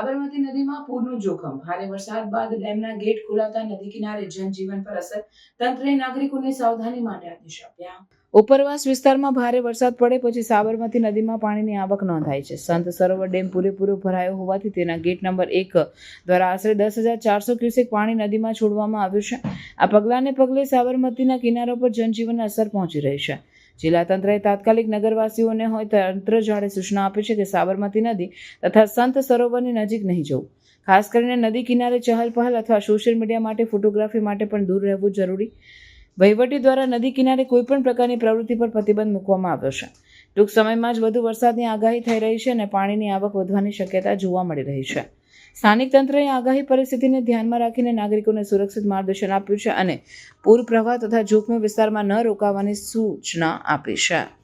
સાબરમતી નદીમાં પૂરનું જોખમ. ભારે વરસાદ બાદ ડેમના ગેટ ખોલાતા નદી કિનારે જનજીવન પર અસર. તંત્રએ નાગરિકોને સાવધાની માટે આદેશ આપ્યા. ઉપરવાસ વિસ્તારમાં ભારે વરસાદ પડે પછી સાબરમતી નદીમાં પાણીની આવક નોંધાઈ છે. સંત સરોવર ડેમ પૂરેપૂરો ભરાયો હોવાથી તેના ગેટ નંબર 1 દ્વારા આશરે 10,400 ક્યુસેક પાણી નદીમાં છોડવામાં આવ્યું છે. આ પગલાંને પગલે સાબરમતીના કિનારો પર જનજીવનને અસર પહોંચી રહી છે. જિલ્લા તંત્રએ તાત્કાલિક નગરવાસીઓને તંત્ર જાળે સૂચના આપી છે કે સાબરમતી નદી તથા સંત સરોવરની નજીક નહીં જવું. ખાસ કરીને નદી કિનારે ચહલ પહલ અથવા સોશિયલ મીડિયા માટે ફોટોગ્રાફી માટે પણ દૂર રહેવું જરૂરી. વહીવટી દ્વારા નદી કિનારે કોઈપણ પ્રકારની પ્રવૃત્તિ પર પ્રતિબંધ મૂકવામાં આવ્યો છે. ટૂંક સમયમાં જ વધુ વરસાદની આગાહી થઈ રહી છે અને પાણીની આવક વધવાની શક્યતા જોવા મળી રહી છે. સ્થાનિક તંત્રએ આગાહી પરિસ્થિતિને ધ્યાનમાં રાખીને નાગરિકોને સુરક્ષિત માર્ગદર્શન આપ્યું છે અને પૂર પ્રવાહ તથા જોખમી વિસ્તારમાં ન રોકાવાની સૂચના આપી છે.